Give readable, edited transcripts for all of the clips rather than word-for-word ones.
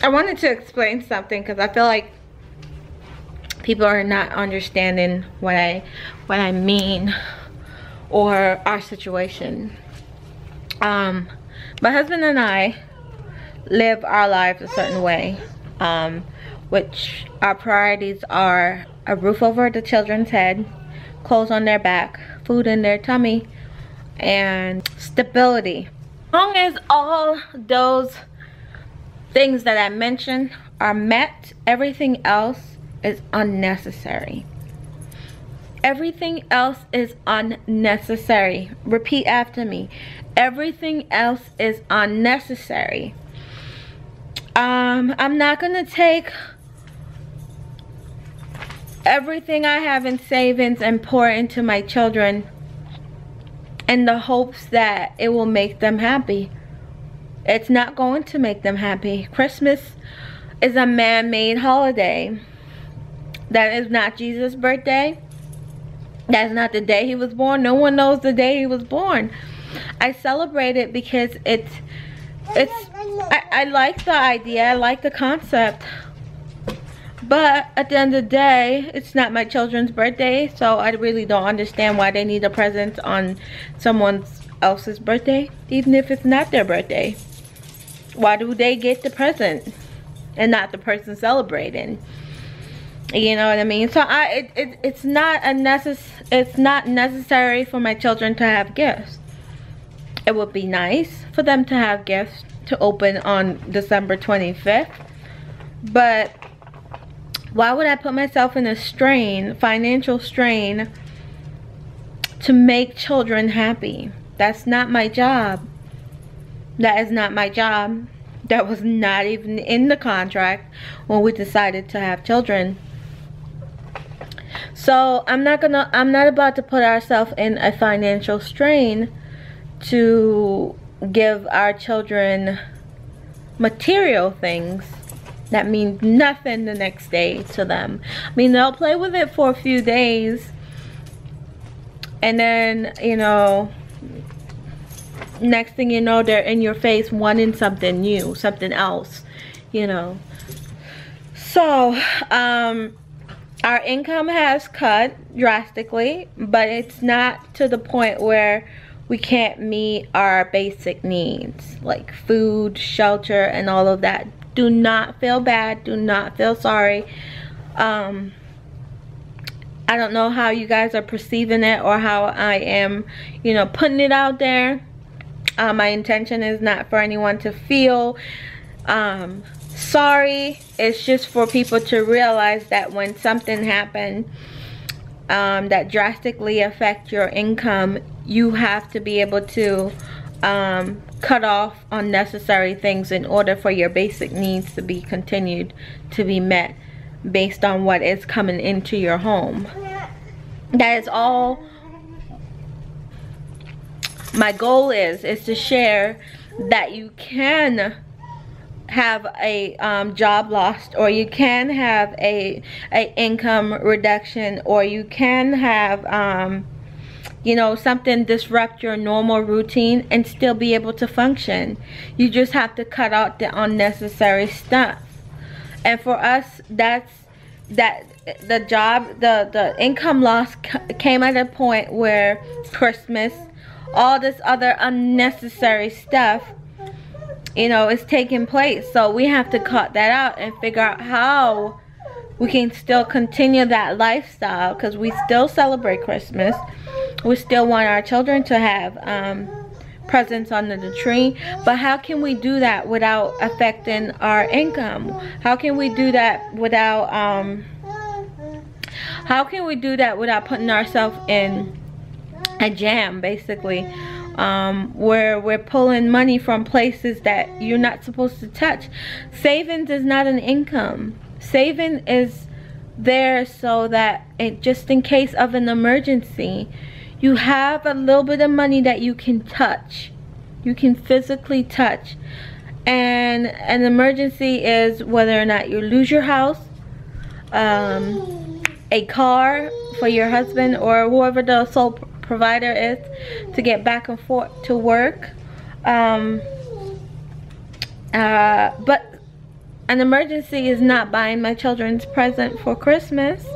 I wanted to explain something because I feel like people are not understanding what I mean or our situation. My husband and I live our lives a certain way, which our priorities are a roof over the children's head, clothes on their back, food in their tummy, and stability. As long as all those things that I mentioned are met, everything else is unnecessary. Everything else is unnecessary. Repeat after me. Everything else is unnecessary. I'm not gonna take everything I have in savings and pour into my children in the hopes that it will make them happy. It's not going to make them happy. Christmas is a man-made holiday. That is not Jesus' birthday. That's not the day he was born. No one knows the day he was born. I celebrate it because I like the idea, I like the concept. But at the end of the day, it's not my children's birthday, so I really don't understand why they need a present on someone else's birthday, even if it's not their birthday. Why do they get the present and not the person celebrating? You know what I mean? So it's not necessary for my children to have gifts. It would be nice for them to have gifts to open on December 25th, but why would I put myself in a strain, financial strain, to make children happy? That's not my job. That is not my job. That was not even in the contract when we decided to have children. So I'm not about to put ourselves in a financial strain to give our children material things that mean nothing the next day to them. I mean, they'll play with it for a few days, and then, you know, next thing you know, they're in your face wanting something new, something else, you know. So our income has cut drastically, but it's not to the point where we can't meet our basic needs like food, shelter, and all of that. Do not feel bad. Do not feel sorry. I don't know how you guys are perceiving it or how I am, you know, putting it out there. My intention is not for anyone to feel sorry. It's just for people to realize that when something happened that drastically affect your income, you have to be able to cut off unnecessary things in order for your basic needs to be continued to be met based on what is coming into your home. That is all my goal is to share, that you can have a job lost, or you can have a income reduction, or you can have you know, something disrupt your normal routine and still be able to function. You just have to cut out the unnecessary stuff. And for us, the income loss came at a point where Christmas, all this other unnecessary stuff, you know, is taking place. So we have to cut that out and figure out how we can still continue that lifestyle, because we still celebrate Christmas. We still want our children to have presents under the tree, but how can we do that without affecting our income? How can we do that without putting ourselves in a jam, basically, where we're pulling money from places that you're not supposed to touch? Savings is not an income. Saving is there so that just in case of an emergency, you have a little bit of money that you can touch. You can physically touch. And an emergency is whether or not you lose your house, a car for your husband or whoever the sole provider is to get back and forth to work. But an emergency is not buying my children's present for Christmas.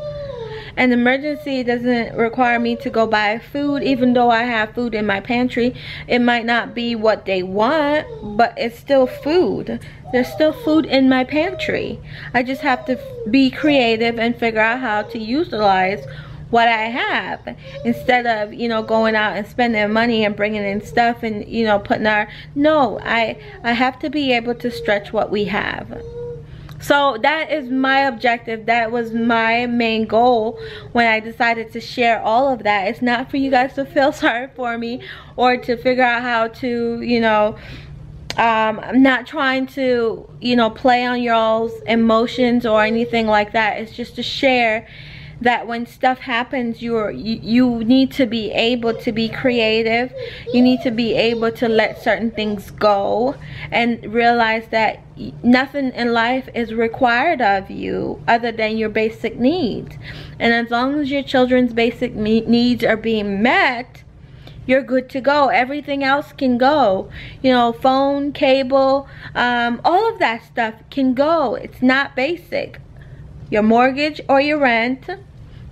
An emergency doesn't require me to go buy food, even though I have food in my pantry. It might not be what they want, but it's still food. There's still food in my pantry. I just have to be creative and figure out how to utilize what I have, instead of, you know, going out and spending money and bringing in stuff and, you know, putting our, no, I have to be able to stretch what we have. So that is my objective. That was my main goal when I decided to share all of that. It's not for you guys to feel sorry for me or to figure out how to, you know, I'm not trying to, you know, play on y'all's emotions or anything like that. It's just to share that when stuff happens, you need to be able to be creative. You need to be able to let certain things go and realize that nothing in life is required of you other than your basic needs. And as long as your children's basic needs are being met, you're good to go. Everything else can go. You know, phone, cable, all of that stuff can go. It's not basic. Your mortgage or your rent,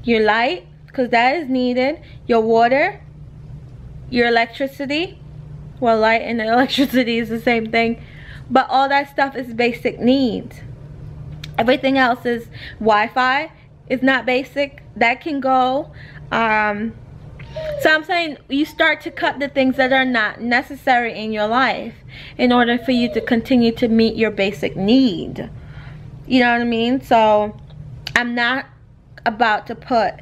your light, because that is needed, your water, your electricity. Well, light and electricity is the same thing, but all that stuff is basic needs. Everything else is Wi-Fi. Is not basic. That can go. So I'm saying you start to cut the things that are not necessary in your life in order for you to continue to meet your basic need. You know what I mean? So I'm not about to put,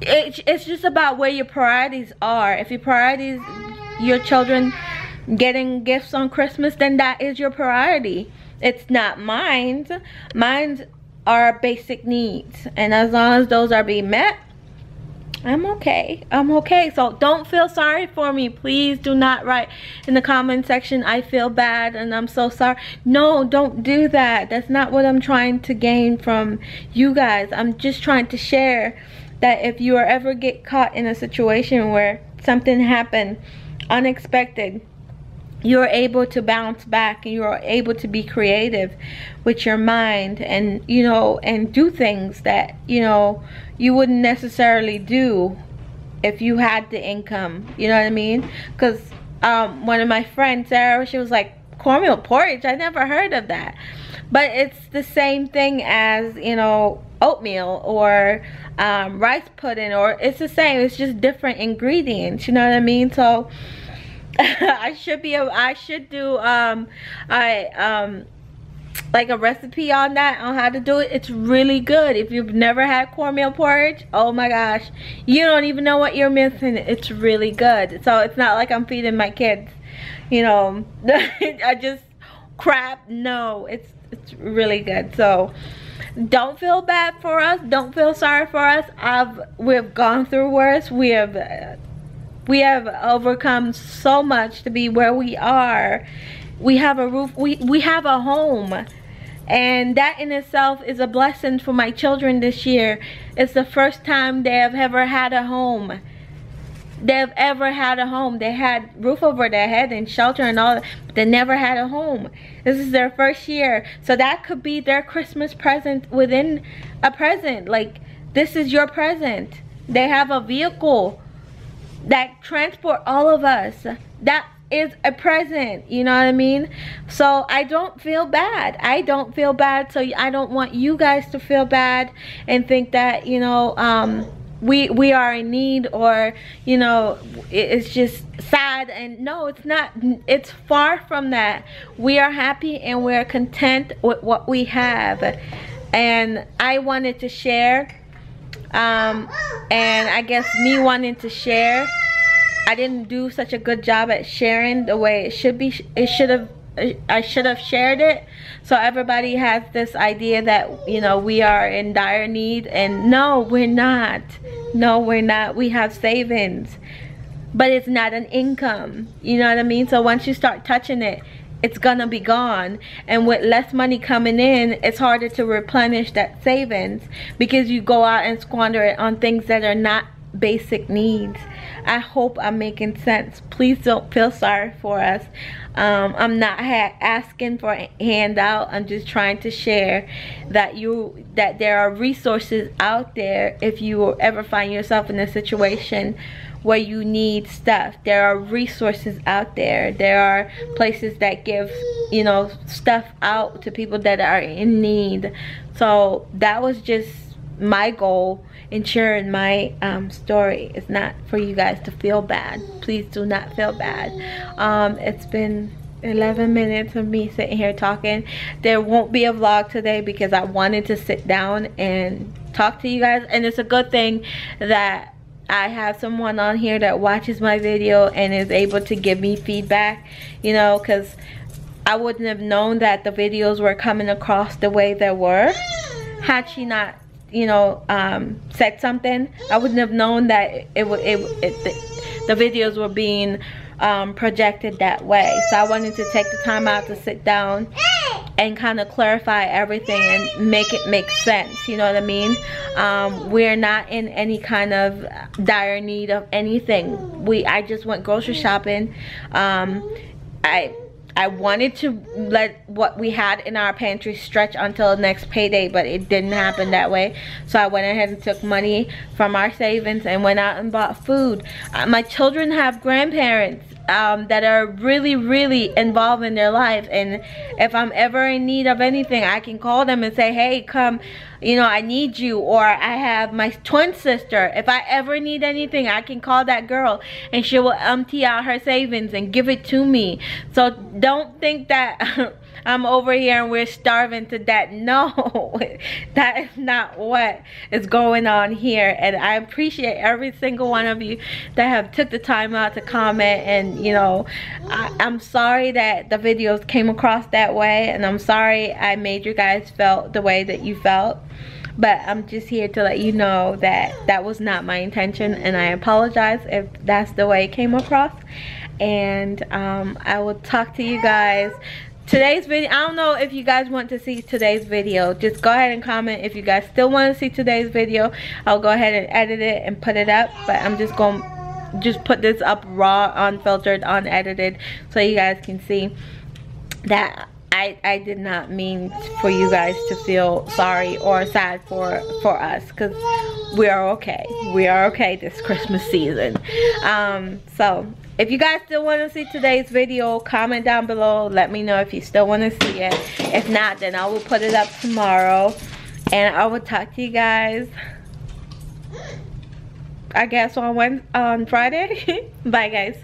it's just about where your priorities are. If your priorities, your children getting gifts on Christmas, then that is your priority. It's not mine. Mine are basic needs, and as long as those are being met, I'm okay. I'm okay. So don't feel sorry for me. Please do not write in the comment section, I feel bad and I'm so sorry. No, don't do that. That's not what I'm trying to gain from you guys. I'm just trying to share that if you ever get caught in a situation where something happened unexpected, you're able to bounce back and you're able to be creative with your mind, and, you know, and do things that, you know, you wouldn't necessarily do if you had the income. You know what I mean? Because one of my friends, Sarah, she was like, cornmeal porridge? I never heard of that. But it's the same thing as, you know, oatmeal or rice pudding, or it's the same. It's just different ingredients. You know what I mean? So I should do like a recipe on that, on how to do it. It's really good. If you've never had cornmeal porridge, oh my gosh, you don't even know what you're missing. It's really good. So it's not like I'm feeding my kids, you know, I just crap. No, it's really good. So don't feel bad for us. Don't feel sorry for us. We've gone through worse. We have overcome so much to be where we are. We have a roof, we have a home, and that in itself is a blessing for my children this year. It's the first time they have ever had a home. They've ever had a home. They had roof over their head and shelter and all that, but they never had a home. This is their first year. So that could be their Christmas present within a present. Like, this is your present. They have a vehicle that transport all of us. That is a present. You know what I mean? So I don't feel bad. I don't feel bad. So I don't want you guys to feel bad and think that, you know, we are in need, or, you know, it's just sad. And no, it's not. It's far from that. We are happy and we're content with what we have. And I wanted to share, and I guess me wanting to share, I didn't do such a good job at sharing the way it should be. I should have shared it, so everybody has this idea that, you know, we are in dire need, and no, we're not. No, we're not. We have savings, but it's not an income. You know what I mean? So once you start touching it, it's gonna be gone, and with less money coming in, it's harder to replenish that savings because you go out and squander it on things that are not basic needs. I hope I'm making sense. Please don't feel sorry for us. I'm not asking for a handout. I'm just trying to share that there are resources out there if you ever find yourself in a situation where you need stuff. There are resources out there. There are places that give, you know, stuff out to people that are in need. So that was just my goal in sharing my story. It's not for you guys to feel bad. Please do not feel bad. It's been 11 minutes of me sitting here talking. There won't be a vlog today because I wanted to sit down and talk to you guys, and it's a good thing that I have someone on here that watches my video and is able to give me feedback, you know, because I wouldn't have known that the videos were coming across the way they were had she not, you know, said something. I wouldn't have known that the videos were being projected that way. So I wanted to take the time out to sit down and kind of clarify everything and make it make sense, you know what I mean? We're not in any kind of dire need of anything. I just went grocery shopping. I wanted to let what we had in our pantry stretch until the next payday, but it didn't happen that way. So I went ahead and took money from our savings and went out and bought food. My children have grandparents that are really involved in their life, and if I'm ever in need of anything, I can call them and say, hey, come, you know, I need you. Or I have my twin sister. If I ever need anything, I can call that girl and she will empty out her savings and give it to me. So don't think that I'm over here and we're starving to death. No, that is not what is going on here. And I appreciate every single one of you that have took the time out to comment. And you know, I'm sorry that the videos came across that way, and I'm sorry I made you guys felt the way that you felt. But I'm just here to let you know that that was not my intention, and I apologize if that's the way it came across. And I will talk to you guys. Today's video, I don't know if you guys want to see today's video. Just go ahead and comment if you guys still want to see today's video. I'll go ahead and edit it and put it up. But I'm just going to just put this up raw, unfiltered, unedited, so you guys can see that I did not mean for you guys to feel sorry or sad for us, because we are okay. We are okay this Christmas season. So if you guys still want to see today's video, comment down below. Let me know if you still want to see it. If not, then I will put it up tomorrow, and I will talk to you guys, I guess, on Friday. Bye guys.